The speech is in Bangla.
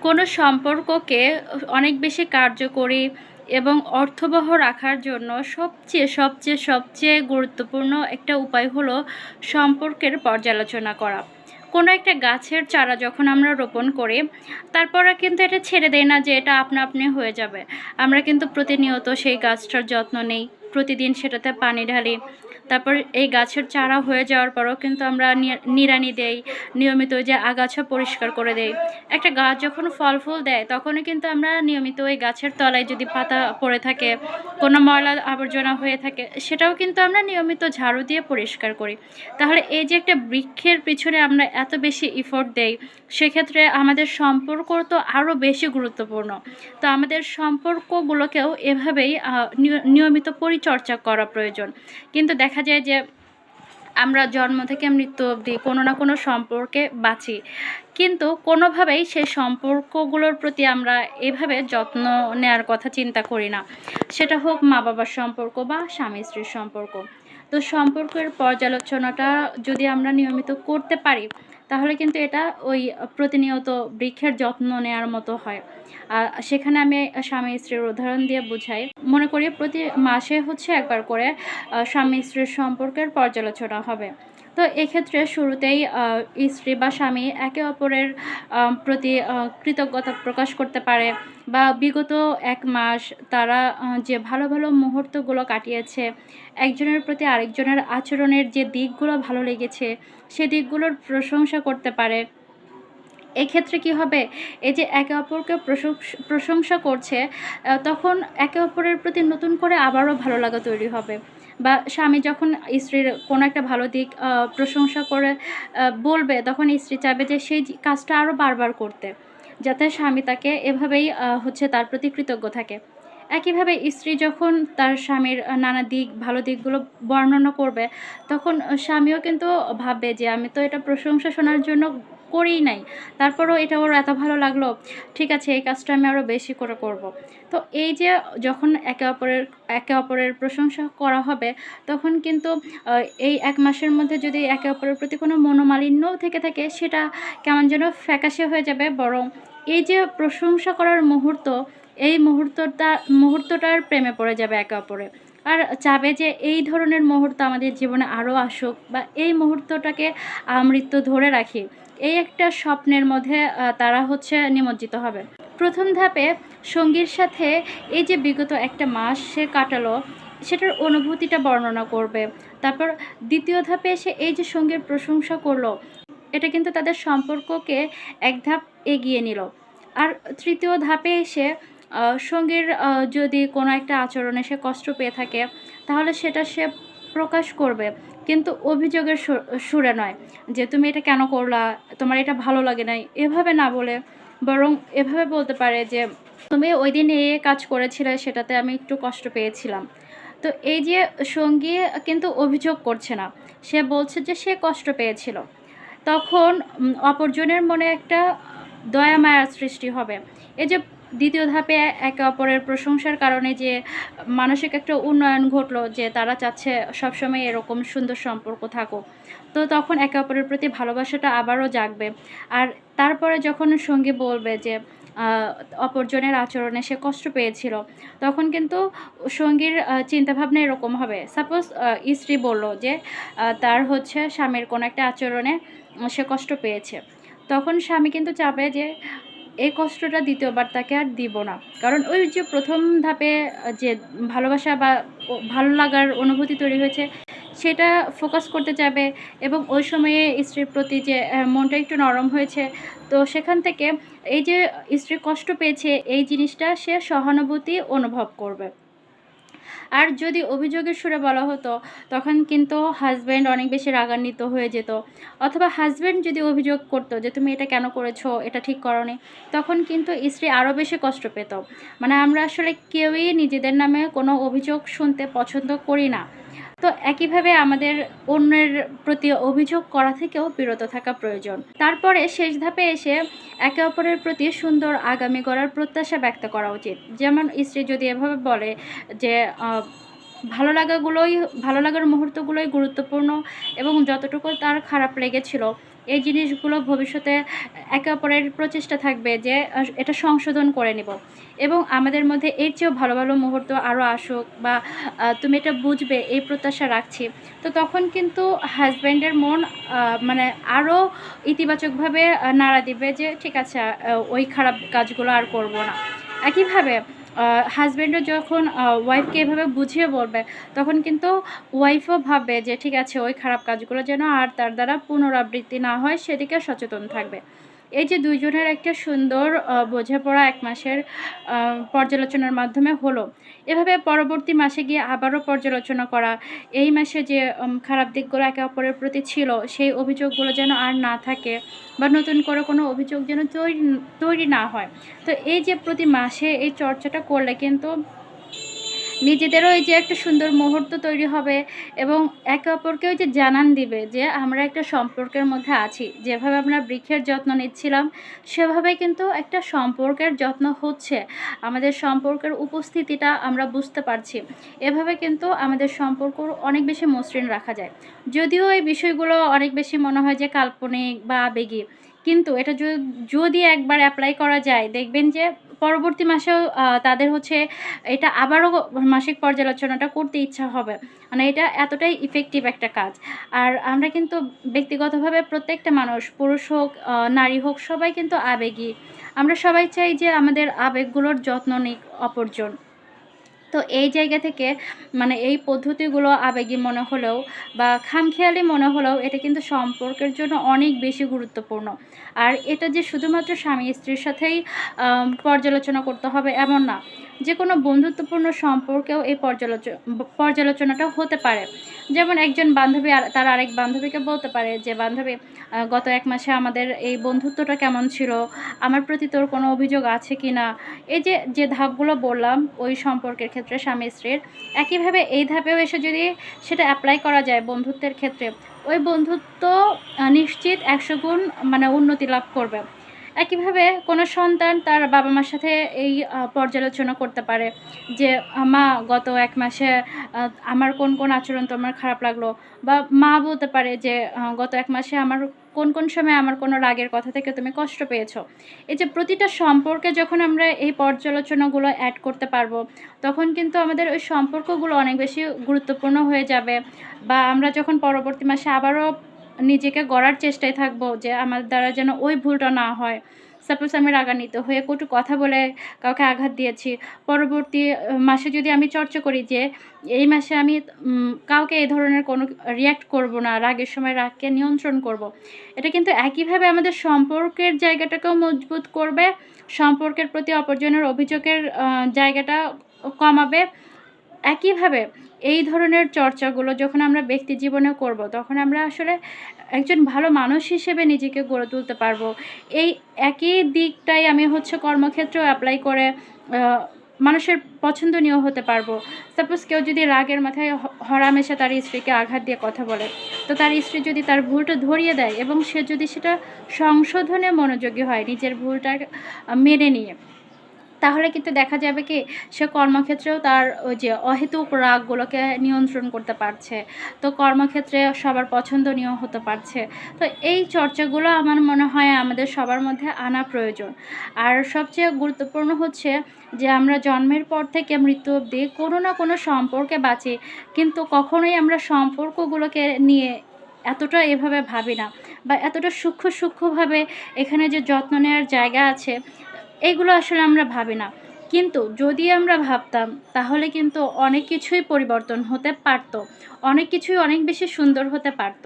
কোনো সম্পর্ককে অনেক বেশি কার্যকরী এবং অর্থবহ রাখার জন্য সবচেয়ে গুরুত্বপূর্ণ একটা উপায় হলো সম্পর্কের পর্যালোচনা করা। কোনো একটা গাছের চারা যখন আমরা রোপণ করি, তারপরে কিন্তু এটা ছেড়ে দেই না যে এটা আপনা আপনি হয়ে যাবে। আমরা কিন্তু প্রতিনিয়ত সেই গাছটার যত্ন নেই, প্রতিদিন সেটাতে পানি ঢালি। তারপর এই গাছের চারা হয়ে যাওয়ার পরেও কিন্তু আমরা নিড়ানি দেই, নিয়মিত ওই যে আগাছা পরিষ্কার করে দেই। একটা গাছ যখন ফল ফুল দেয় তখনও কিন্তু আমরা নিয়মিত ওই গাছের তলায় যদি পাতা পড়ে থাকে, কোনো ময়লা আবর্জনা হয়ে থাকে, সেটাও কিন্তু আমরা নিয়মিত ঝাড়ু দিয়ে পরিষ্কার করি। তাহলে এই যে একটা বৃক্ষের পিছনে আমরা এত বেশি এফোর্ট দেই, সেক্ষেত্রে আমাদের সম্পর্ক তো আরও বেশি গুরুত্বপূর্ণ। তো আমাদের সম্পর্কগুলোকেও এভাবেই নিয়মিত পরিচর্যা করা প্রয়োজন। কিন্তু দেখা যায় যে আমরা জন্ম থেকে মৃত্যু অবধি কোনো না কোনো সম্পর্কে বাঁচি, কিন্তু কোনোভাবেই সেই সম্পর্কগুলোর প্রতি আমরা এভাবে যত্ন নেওয়ার কথা চিন্তা করি না। সেটা হোক মা বাবার সম্পর্ক বা স্বামী স্ত্রীর সম্পর্ক। তো সম্পর্কের পর্যালোচনাটা যদি আমরা নিয়মিত করতে পারি, তাহলে কিন্তু এটা ওই প্রতিনিয়ত বৃক্ষের যত্ন নেওয়ার মতো হয়। সেখানে আমি স্বামী স্ত্রীর উদাহরণ দিয়ে বুঝাই। মনে করি প্রতি মাসে হচ্ছে একবার করে স্বামী স্ত্রীর সম্পর্কের পর্যালোচনা হবে। তো এক্ষেত্রে শুরুতেই স্ত্রী বা স্বামী একে অপরের প্রতি কৃতজ্ঞতা প্রকাশ করতে পারে, বা বিগত ১ মাস তারা যে ভালো ভালো মুহূর্তগুলো কাটিয়েছে, একজনের প্রতি আরেকজনের আচরণের যে দিকগুলো ভালো লেগেছে, সে দিকগুলোর প্রশংসা করতে পারে। এক্ষেত্রে কি হবে? এই যে একে অপরকে প্রশংসা করছে, তখন একে অপরের প্রতি নতুন করে আবারও ভালো লাগা তৈরি হবে। বা স্বামী যখন স্ত্রীর কোনো একটা ভালো দিক প্রশংসা করে বলবে, তখন স্ত্রী চাইবে যে সেই কাজটা আরও বারবার করতে। যাতে স্বামী তাকে এভাবেই হচ্ছে তার প্রতি কৃতজ্ঞ থাকে। একইভাবে স্ত্রী যখন তার স্বামীর নানা দিক, ভালো দিকগুলো বর্ণনা করবে, তখন স্বামীও কিন্তু ভাববে যে আমি তো এটা প্রশংসা শোনার জন্য করিই নাই। তারপরেও এটা ওর এত ভালো লাগলো। ঠিক আছে, এই কাজটা আমি আরও বেশি করে করব। তো এই যে যখন একে অপরের প্রশংসা করা হবে, তখন কিন্তু আ এই ১ মাসের মধ্যে যদি একে অপরের প্রতি কোনো মনোমালিন্যও থেকে থাকে, সেটা কেমন যেন ফ্যাকাশে হয়ে যাবে। বরং এই যে প্রশংসা করার মুহূর্ত, এই মুহূর্তটার প্রেমে পড়ে যাবে একে অপরে। আর চাবে যে এই ধরনের মুহূর্ত আমাদের জীবনে আরও আসুক, বা এই মুহূর্তটাকে আমৃত্যু ধরে রাখি। এই একটা স্বপ্নের মধ্যে তারা হচ্ছে নিমজ্জিত হবে। ১ম ধাপে সঙ্গীর সাথে এই যে বিগত একটা মাস সে কাটালো, সেটার অনুভূতিটা বর্ণনা করবে। তারপর ২য় ধাপে এসে এই যে সঙ্গীর প্রশংসা করলো, এটা কিন্তু তাদের সম্পর্ককে এক ধাপ এগিয়ে নিল। আর ৩য় ধাপে এসে সঙ্গীর যদি কোনো একটা আচরণে সে কষ্ট পেয়ে থাকে, তাহলে সেটা সে প্রকাশ করবে। কিন্তু অভিযোগের সুরে নয়, যে তুমি এটা কেন করলা? তোমার এটা ভালো লাগে নাই। এভাবে না বলে বরং এভাবে বলতে পারে যে, তুমি ঐদিন কাজ করেছিলে, সেটাতে আমি একটু কষ্ট পেয়েছিলাম। তো এই যে সঙ্গী কিন্তু অভিযোগ করছে না। সে বলছে যে সে কষ্ট পেয়েছিল। তখন অপরজনের মনে একটা দয়া মায়ার সৃষ্টি হবে। এই যে ২য় ধাপে একে অপরের প্রশংসার কারণে যে মানসিক একটা উন্নয়ন ঘটলো, যে তারা চাচ্ছে সবসময় এরকম সুন্দর সম্পর্ক থাকুক। তো তখন একে অপরের প্রতি ভালোবাসাটা আবারও জাগবে। আর তারপরে যখন সঙ্গী বলবে যে আ অপরজনের আচরণে সে কষ্ট পেয়েছিল, তখন কিন্তু সঙ্গীর চিন্তাভাবনা এরকম হবে। সাপোজ স্ত্রী বলল যে তার হচ্ছে স্বামীর কোনো একটা আচরণে সে কষ্ট পেয়েছে। তখন স্বামী কিন্তু চাবে যে এই কষ্টটা ২য় বার তাকে আর দিব না। কারণ ওই যে ১ম ধাপে যে ভালোবাসা বা ভালো লাগার অনুভূতি তৈরি হয়েছে, সেটা ফোকাস করতে চাবে, এবং ওই সময়ে স্ত্রীর প্রতি যে মনটা একটু নরম হয়েছে, তো সেখান থেকে এই যে স্ত্রী কষ্ট পেয়েছে, এই জিনিসটা সে সহানুভূতি অনুভব করবে। আর যদি অভিযোগের সুরে বলা হতো, তখন কিন্তু হাসব্যান্ড অনেক বেশি রাগান্বিত হয়ে যেত। অথবা হাসব্যান্ড যদি অভিযোগ করতো যে, "তুমি এটা কেন করেছো? এটা ঠিক করোনি।" তখন কিন্তু স্ত্রী আরও বেশি কষ্ট পেত। মানে আমরা আসলে কেউই নিজেদের নামে কোনো অভিযোগ শুনতে পছন্দ করি না। তো একইভাবে আমাদের অন্যের প্রতি অভিযোগ করা থেকেও বিরত থাকা প্রয়োজন। তারপরে শেষ ধাপে এসে একে অপরের প্রতি সুন্দর আগামী গড়ার প্রত্যাশা ব্যক্ত করা উচিত। যেমন স্ত্রী যদি এভাবে বলে যে আ ভালো লাগার মুহূর্তগুলোই গুরুত্বপূর্ণ, এবং যতটুকু তার খারাপ লেগেছিল এই জিনিসগুলো ভবিষ্যতে একে অপরের প্রচেষ্টা থাকবে যে এটা সংশোধন করে নিব এবং আমাদের মধ্যে এর চেয়েও ভালো ভালো মুহূর্ত আরও আসুক বা তুমি এটা বুঝবে এই প্রত্যাশা রাখছি। তো তখন কিন্তু হাজব্যান্ডের মন মানে আরও ইতিবাচকভাবে নাড়া দিবে যে ঠিক আছে, ওই খারাপ কাজগুলো আর করব না। একইভাবে হাজব্যান্ডও যখন ওয়াইফকে এভাবে বুঝিয়ে বলবে, তখন কিন্তু ওয়াইফও ভাববে যে ঠিক আছে, ওই খারাপ কাজগুলো যেন আর তার দ্বারা পুনরাবৃত্তি না হয় সেদিকে সচেতন থাকবে। এই যে দুইজনের একটা সুন্দর বোঝাপড়া ১ মাসের পর্যালোচনার মাধ্যমে হলো। এভাবে পরবর্তী মাসে গিয়ে আবারও পর্যালোচনা করা, এই মাসে যে খারাপ দিকগুলো একে অপরের প্রতি ছিল, সেই অভিযোগগুলো যেন আর না থাকে বা নতুন করে কোনো অভিযোগ যেন তৈরি না হয়। তো এই যে প্রতি মাসে এই চর্চাটা করলে কিন্তু নিজেদেরও এই যে একটা সুন্দর মুহূর্ত তৈরি হবে এবং একে অপরকে ওই যে জানান দিবে যে আমরা একটা সম্পর্কের মধ্যে আছি। যেভাবে আমরা বৃক্ষের যত্ন নিচ্ছিলাম, সেভাবেই কিন্তু একটা সম্পর্কের যত্ন হচ্ছে। আমাদের সম্পর্কের উপস্থিতিটা আমরা বুঝতে পারছি। এভাবে কিন্তু আমাদের সম্পর্ক অনেক বেশি মসৃণ রাখা যায়। যদিও এই বিষয়গুলো অনেক বেশি মনে হয় যে কাল্পনিক বা আবেগী, কিন্তু এটা যদি একবার এপ্লাই করা যায়, দেখবেন যে পরবর্তী মাসেও তাদের হচ্ছে এটা আবারও মাসিক পর্যালোচনাটা করতে ইচ্ছা হবে। মানে এটা এতটাই ইফেক্টিভ একটা কাজ। আর আমরা কিন্তু ব্যক্তিগতভাবে প্রত্যেকটা মানুষ, পুরুষ হোক, নারী হোক, সবাই কিন্তু আবেগী। আমরা সবাই চাই যে আমাদের আবেগগুলোর যত্ন নিক অপরজন। তো এই জায়গা থেকে মানে এই পদ্ধতিগুলো আবেগী মনে হলেও বা খামখেয়ালি মনে হলেও এটা কিন্তু সম্পর্কের জন্য অনেক বেশি গুরুত্বপূর্ণ। আর এটা যে শুধুমাত্র স্বামী-স্ত্রীর সাথেই পর্যালোচনা করতে হবে এমন না। যেকোনো বন্ধুত্বপূর্ণ সম্পর্কেও এই পর্যালোচনাটা হতে পারে। যেমন একজন বান্ধবী তার আরেক বান্ধবীকে বলতে পারে যে, "বান্ধবী, গত ১ মাসে আমাদের এই বন্ধুত্বটা কেমন ছিল? আমার প্রতি তোর কোনো অভিযোগ আছে কিনা?" এই যে ধাপগুলো বললাম ওই সম্পর্কের ক্ষেত্রে স্বামী-স্ত্রীর, একইভাবে এই ধাপেও এসে যদি সেটা এপ্লাই করা যায় বন্ধুত্বের ক্ষেত্রে, ওই বন্ধুত্ব নিশ্চিত ১০০ গুণ মানে উন্নতি লাভ করবে। একইভাবে কোনো সন্তান তার বাবা-মার সাথে এই পর্যালোচনা করতে পারে যে, "মা, গত ১ মাসে আমার কোন আচরণ তোমার খারাপ লাগলো?" বা মা বলতে পারে যে, "গত ১ মাসে আমার কোন সময় আমার কোনো রাগের কথা থেকে তুমি কষ্ট পেয়েছো?" এই যে প্রতিটা সম্পর্কে যখন আমরা এই পর্যালোচনাগুলো এড করতে পারবো, তখন কিন্তু আমাদের ওই সম্পর্কগুলো অনেক বেশি গুরুত্বপূর্ণ হয়ে যাবে। বা আমরা যখন পরবর্তী মাসে আবারও নিজেকে গড়ার চেষ্টায় থাকবো যে আমার দ্বারা যেন ওই ভুলটা না হয়। সাপোজ আমি রাগান্বিত হয়ে কটু কথা বলে কাউকে আঘাত দিয়েছি। পরবর্তী মাসে যদি আমি চর্চা করি যে এই মাসে আমি কাউকে এ ধরনের কোনো রিঅ্যাক্ট করব না, রাগের সময় রাগকে নিয়ন্ত্রণ করব। এটা কিন্তু একইভাবে আমাদের সম্পর্কের জায়গাটাকেও মজবুত করবে, সম্পর্কের প্রতি অপরজনের অভিযোগের জায়গাটা কমাবে। একইভাবে এই ধরনের চর্চাগুলো যখন আমরা ব্যক্তি জীবনেও করব, তখন আমরা আসলে একজন ভালো মানুষ হিসেবে নিজেকে গড়ে তুলতে পারবো। এই একই দিকটাই আমি হচ্ছে কর্মক্ষেত্রেও এপ্লাই করে আ মানুষের পছন্দনীয় হতে পারবো। সাপোজ কেউ যদি রাগের মাথায় হরহামেশা তার স্ত্রীকে আঘাত দিয়ে কথা বলে, তো তার স্ত্রী যদি তার ভুলটা ধরিয়ে দেয় এবং সে যদি সেটা সংশোধনে মনোযোগী হয়, নিজের ভুলটা মেনে নিয়ে, তাহলে কিন্তু দেখা যাবে কি সে কর্মক্ষেত্রেও তার ওই যে অহেতুক রাগগুলোকে নিয়ন্ত্রণ করতে পারছে। তো কর্মক্ষেত্রে সবার পছন্দনীয় হতে পারছে। তো এই চর্চাগুলো আমার মনে হয় আমাদের সবার মধ্যে আনা প্রয়োজন। আর সবচেয়ে গুরুত্বপূর্ণ হচ্ছে যে আমরা জন্মের পর থেকে মৃত্যু অবধি কোনো না কোনো সম্পর্কে বাঁচি। কিন্তু কখনোই আমরা সম্পর্কগুলোকে নিয়ে এতটা এভাবে ভাবি না বা এতটা সূক্ষ্মভাবে এখানে যে যত্ন নেওয়ার জায়গা আছে, এগুলো আসলে আমরা ভাবি না। কিন্তু যদি আমরা ভাবতাম, তাহলে কিন্তু অনেক কিছুই পরিবর্তন হতে পারত। অনেক কিছুই অনেক বেশি সুন্দর হতে পারত।